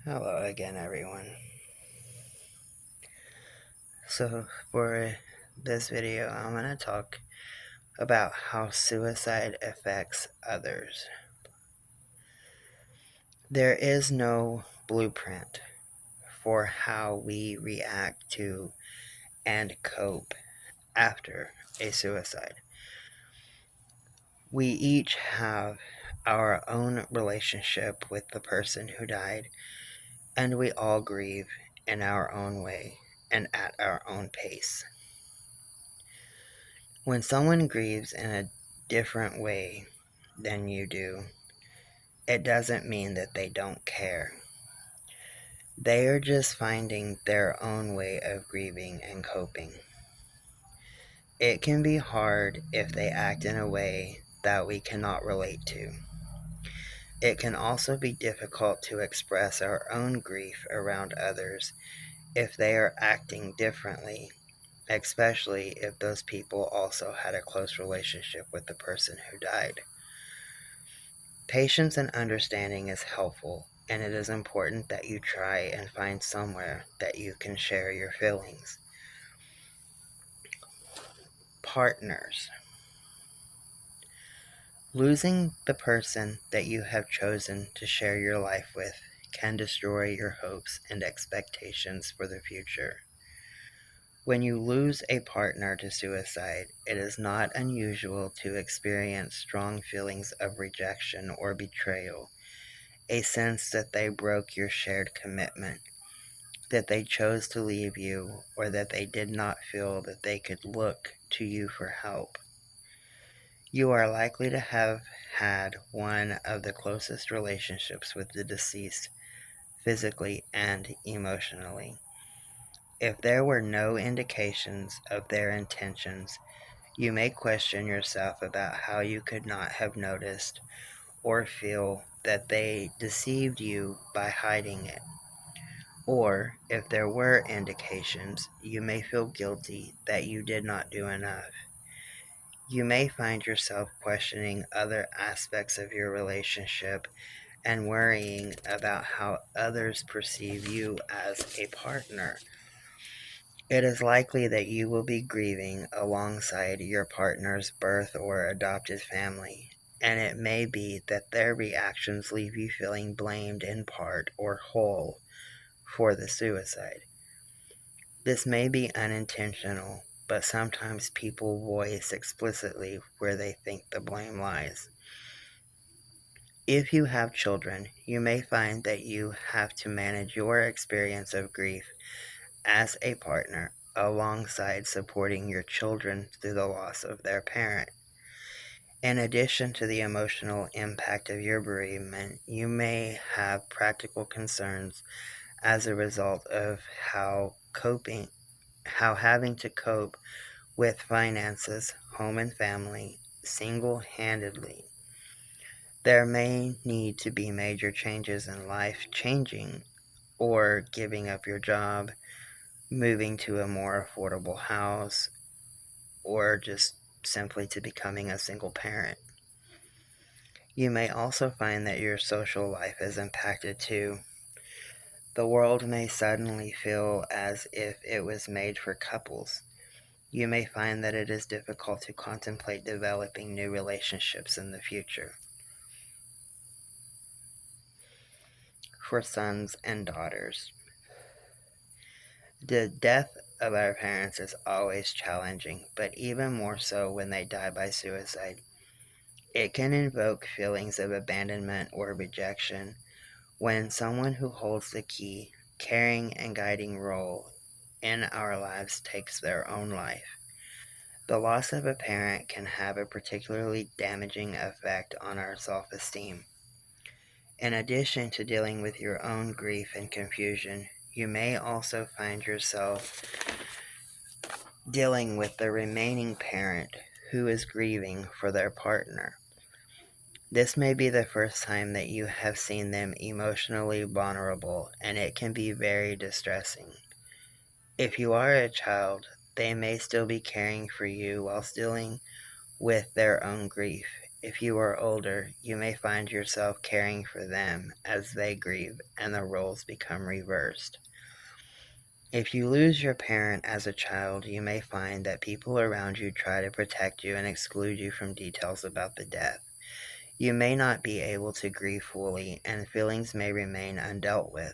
Hello again, everyone. So, for this video, I'm going to talk about how suicide affects others. There is no blueprint for how we react to and cope after a suicide. We each have our own relationship with the person who died, and we all grieve in our own way and at our own pace. When someone grieves in a different way than you do, it doesn't mean that they don't care. They are just finding their own way of grieving and coping. It can be hard if they act in a way that we cannot relate to. It can also be difficult to express our own grief around others if they are acting differently, especially if those people also had a close relationship with the person who died. Patience and understanding is helpful, and it is important that you try and find somewhere that you can share your feelings. Partners. Losing the person that you have chosen to share your life with can destroy your hopes and expectations for the future. When you lose a partner to suicide, it is not unusual to experience strong feelings of rejection or betrayal, a sense that they broke your shared commitment, that they chose to leave you, or that they did not feel that they could look to you for help. You are likely to have had one of the closest relationships with the deceased, physically and emotionally. If there were no indications of their intentions, you may question yourself about how you could not have noticed or feel that they deceived you by hiding it. Or, if there were indications, you may feel guilty that you did not do enough. You may find yourself questioning other aspects of your relationship and worrying about how others perceive you as a partner. It is likely that you will be grieving alongside your partner's birth or adopted family, and it may be that their reactions leave you feeling blamed in part or whole for the suicide. This may be unintentional, but sometimes people voice explicitly where they think the blame lies. If you have children, you may find that you have to manage your experience of grief as a partner alongside supporting your children through the loss of their parent. In addition to the emotional impact of your bereavement, you may have practical concerns as a result of how having to cope with finances, home and family, single-handedly. There may need to be major changes in life, changing or giving up your job, moving to a more affordable house, or just simply to becoming a single parent. You may also find that your social life is impacted too. The world may suddenly feel as if it was made for couples. You may find that it is difficult to contemplate developing new relationships in the future. For sons and daughters, the death of our parents is always challenging, but even more so when they die by suicide. It can invoke feelings of abandonment or rejection when someone who holds the key, caring and guiding role in our lives takes their own life. The loss of a parent can have a particularly damaging effect on our self-esteem. In addition to dealing with your own grief and confusion, you may also find yourself dealing with the remaining parent who is grieving for their partner. This may be the first time that you have seen them emotionally vulnerable, and it can be very distressing. If you are a child, they may still be caring for you while dealing with their own grief, if you are older, you may find yourself caring for them as they grieve and the roles become reversed. If you lose your parent as a child, you may find that people around you try to protect you and exclude you from details about the death. You may not be able to grieve fully, and feelings may remain undealt with.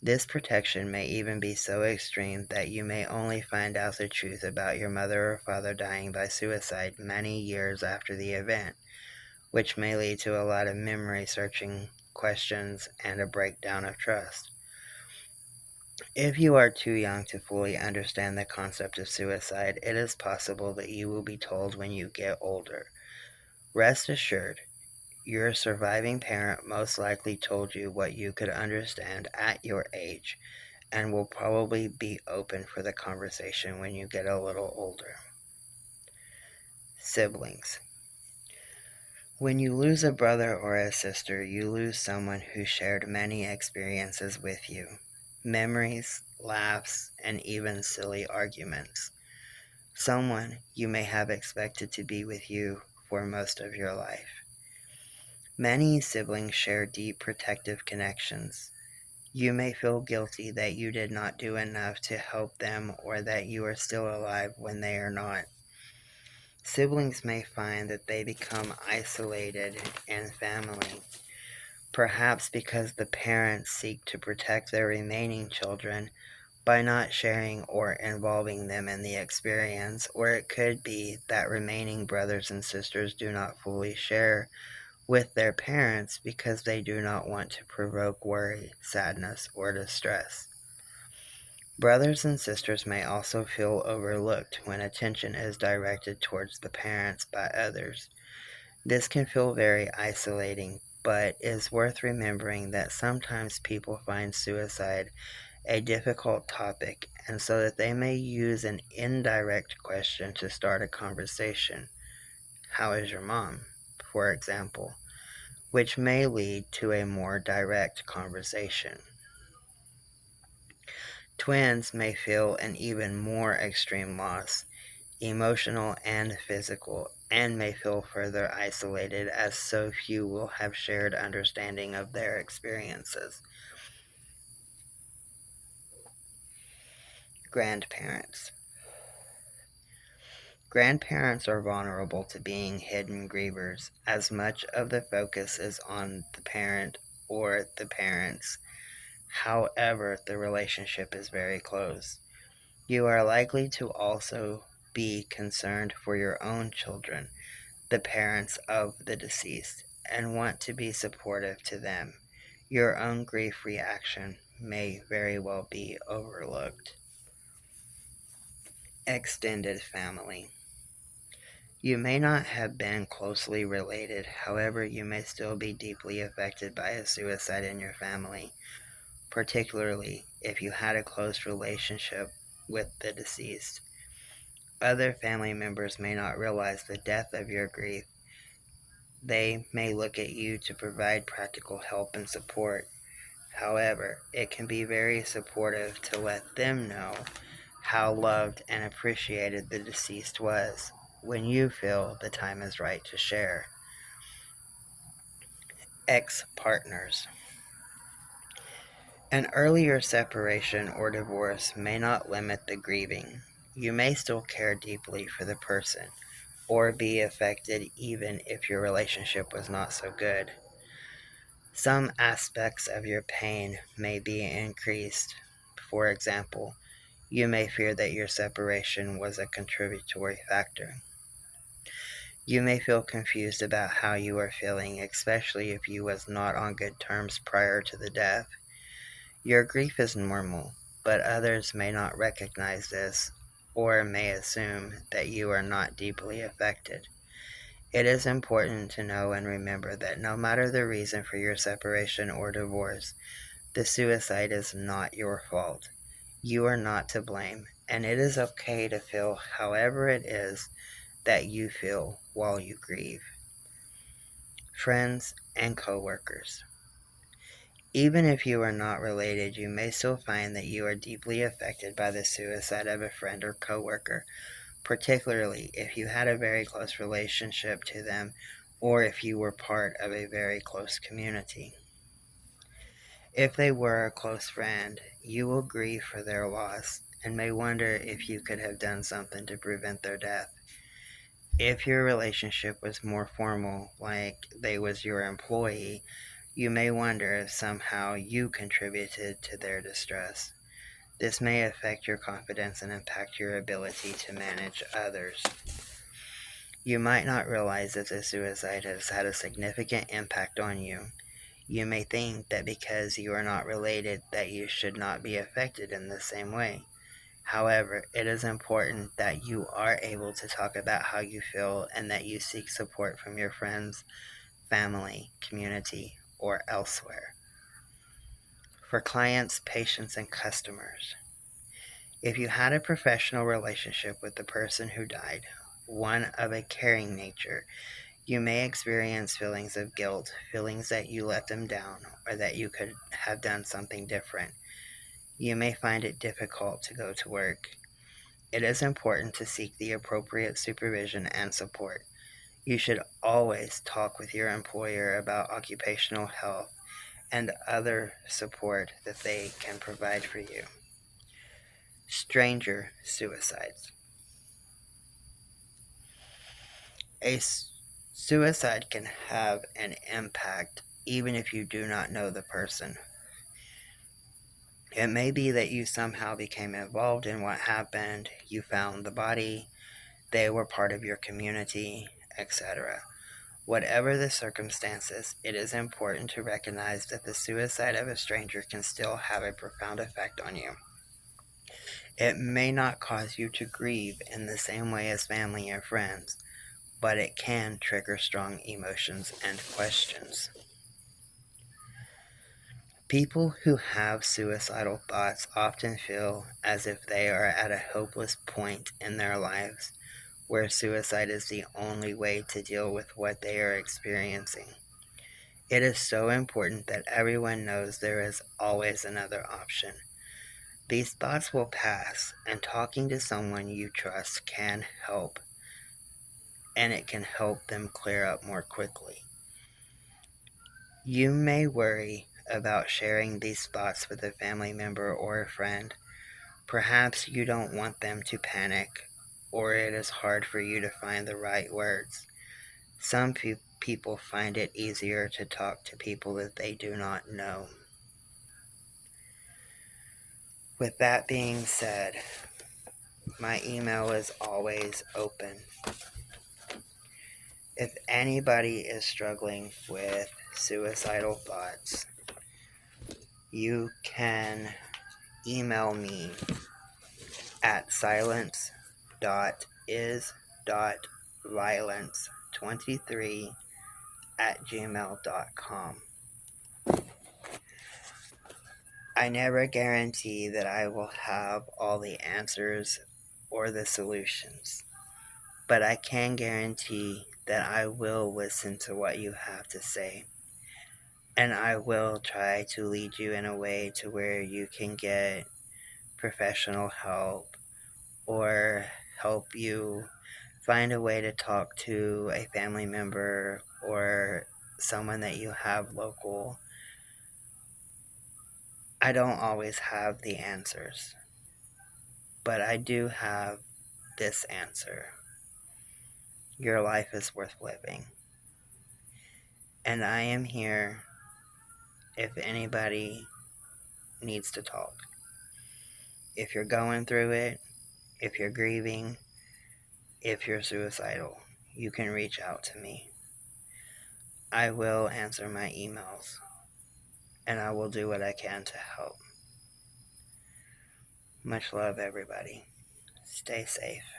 This protection may even be so extreme that you may only find out the truth about your mother or father dying by suicide many years after the event, which may lead to a lot of memory searching questions and a breakdown of trust. If you are too young to fully understand the concept of suicide, it is possible that you will be told when you get older. Rest assured, your surviving parent most likely told you what you could understand at your age and will probably be open for the conversation when you get a little older. Siblings. When you lose a brother or a sister, you lose someone who shared many experiences with you. Memories, laughs, and even silly arguments. Someone you may have expected to be with you for most of your life. Many siblings share deep protective connections. You may feel guilty that you did not do enough to help them or that you are still alive when they are not. Siblings may find that they become isolated in family, perhaps because the parents seek to protect their remaining children by not sharing or involving them in the experience, or it could be that remaining brothers and sisters do not fully share with their parents because they do not want to provoke worry, sadness, or distress. Brothers and sisters may also feel overlooked when attention is directed towards the parents by others. This can feel very isolating, but is worth remembering that sometimes people find suicide a difficult topic, and so that they may use an indirect question to start a conversation. How is your mom? For example, which may lead to a more direct conversation. Twins may feel an even more extreme loss, emotional and physical, and may feel further isolated as so few will have shared understanding of their experiences. Grandparents. Grandparents are vulnerable to being hidden grievers, as much of the focus is on the parent or the parents. However, the relationship is very close. You are likely to also be concerned for your own children, the parents of the deceased, and want to be supportive to them. Your own grief reaction may very well be overlooked. Extended family. You may not have been closely related, however, you may still be deeply affected by a suicide in your family, particularly if you had a close relationship with the deceased. Other family members may not realize the depth of your grief. They may look at you to provide practical help and support. However, it can be very supportive to let them know how loved and appreciated the deceased was when you feel the time is right to share. Ex-partners. An earlier separation or divorce may not limit the grieving. You may still care deeply for the person, or be affected even if your relationship was not so good. Some aspects of your pain may be increased. For example, you may fear that your separation was a contributory factor. You may feel confused about how you are feeling, especially if you was not on good terms prior to the death. Your grief is normal, but others may not recognize this or may assume that you are not deeply affected. It is important to know and remember that no matter the reason for your separation or divorce, the suicide is not your fault. You are not to blame, and it is okay to feel however it is that you feel while you grieve. Friends and coworkers. Even if you are not related, you may still find that you are deeply affected by the suicide of a friend or coworker, particularly if you had a very close relationship to them or if you were part of a very close community. If they were a close friend, you will grieve for their loss and may wonder if you could have done something to prevent their death. If your relationship was more formal, like they was your employee, you may wonder if somehow you contributed to their distress. This may affect your confidence and impact your ability to manage others. You might not realize that the suicide has had a significant impact on you. You may think that because you are not related that you should not be affected in the same way. However, it is important that you are able to talk about how you feel and that you seek support from your friends, family, community, or elsewhere. For clients, patients, and customers, if you had a professional relationship with the person who died, one of a caring nature, you may experience feelings of guilt, feelings that you let them down, or that you could have done something different. You may find it difficult to go to work. It is important to seek the appropriate supervision and support. You should always talk with your employer about occupational health and other support that they can provide for you. Stranger suicides. A suicide can have an impact even if you do not know the person. It may be that you somehow became involved in what happened, you found the body, they were part of your community, etc. Whatever the circumstances, it is important to recognize that the suicide of a stranger can still have a profound effect on you. It may not cause you to grieve in the same way as family and friends, but it can trigger strong emotions and questions. People who have suicidal thoughts often feel as if they are at a hopeless point in their lives where suicide is the only way to deal with what they are experiencing. It is so important that everyone knows there is always another option. These thoughts will pass, and talking to someone you trust can help, and it can help them clear up more quickly. You may worry about sharing these thoughts with a family member or a friend. Perhaps you don't want them to panic, or it is hard for you to find the right words. Some people find it easier to talk to people that they do not know. With that being said, my email is always open. If anybody is struggling with suicidal thoughts, you can email me at silence.is.violence23@gmail.com. I never guarantee that I will have all the answers or the solutions, but I can guarantee that I will listen to what you have to say, and I will try to lead you in a way to where you can get professional help or help you find a way to talk to a family member or someone that you have local. I don't always have the answers, but I do have this answer. Your life is worth living. And I am here if anybody needs to talk. If you're going through it, if you're grieving, if you're suicidal, you can reach out to me. I will answer my emails, and I will do what I can to help. Much love, everybody. Stay safe.